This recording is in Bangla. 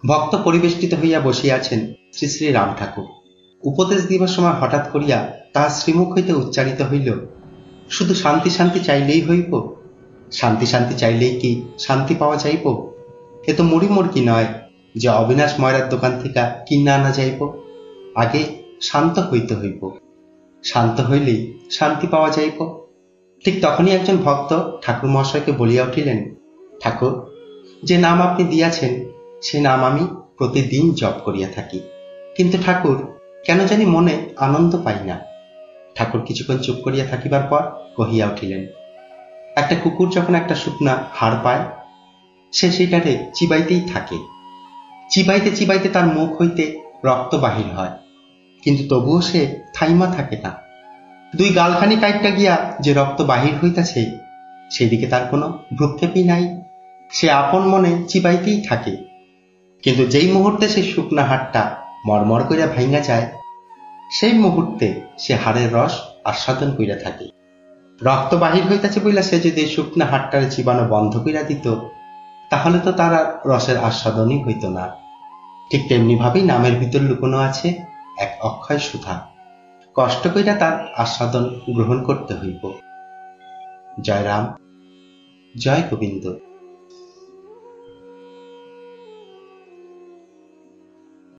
ভক্ত পরিবেষ্টিত হইয়া বসিয়াছেন শ্রী শ্রী রাম ঠাকুর। উপদেশ দিবার সময় হঠাৎ করিয়া তাহার শ্রীমুখ হইতে উচ্চারিত হইল, শুধু শান্তি শান্তি চাইলেই হইব? শান্তি শান্তি চাইলেই কি শান্তি পাওয়া যাইব? এ তো মুড়ি মুড়কি নয় যে অবিনাশ ময়রার দোকান থেকে কিনা আনা যাইব। আগে শান্ত হইতে হইব, শান্ত হইলেই শান্তি পাওয়া যাইব। ঠিক তখনই একজন ভক্ত ঠাকুর মহাশয়কে বলিয়া উঠিলেন, ঠাকুর, যে নাম আপনি দিয়াছেন সে নাম আমি প্রতিদিন জপ করিয়া থাকি, কিন্তু ঠাকুর কেন জানি মনে আনন্দ পাই না। ঠাকুর কিছুক্ষণ চুপ করিয়া থাকিবার পর কহিয়া উঠিলেন, একটা কুকুর যখন একটা শুকনা হাড় পায় সে সেইটারে চিবাইতেই থাকে। চিবাইতে চিবাইতে তার মুখ হইতে রক্ত বাহির হয়, কিন্তু তবুও সে থাইমা থাকে না। দুই গালখানি কাইটটা গিয়া যে রক্ত বাহির হইতাছে সেদিকে তার কোনো ভ্রুক্ষেপই নাই। সে আপন মনে চিবাইতেই থাকে, কিন্তু যেই মুহূর্তে সেই শুকনা হাড়টা মরমর কইরা ভাইঙা যায় সেই মুহূর্তে সে হাড়ের রস আস্বাদন কইরা থাকে। রক্ত বাহির হইতাছে বইলা সে যদি শুকনা হাড়টারে চিবানো বন্ধ কইরা দিত তাহলে তো তার আর রসের আস্বাদনই হইত না। ঠিক তেমনি ভাবেই নামের ভিতর লুকোনো আছে এক অক্ষয় সুধা, কষ্ট কইরা তার আস্বাদন গ্রহণ করতে হইব। জয় রাম, জয় গোবিন্দ।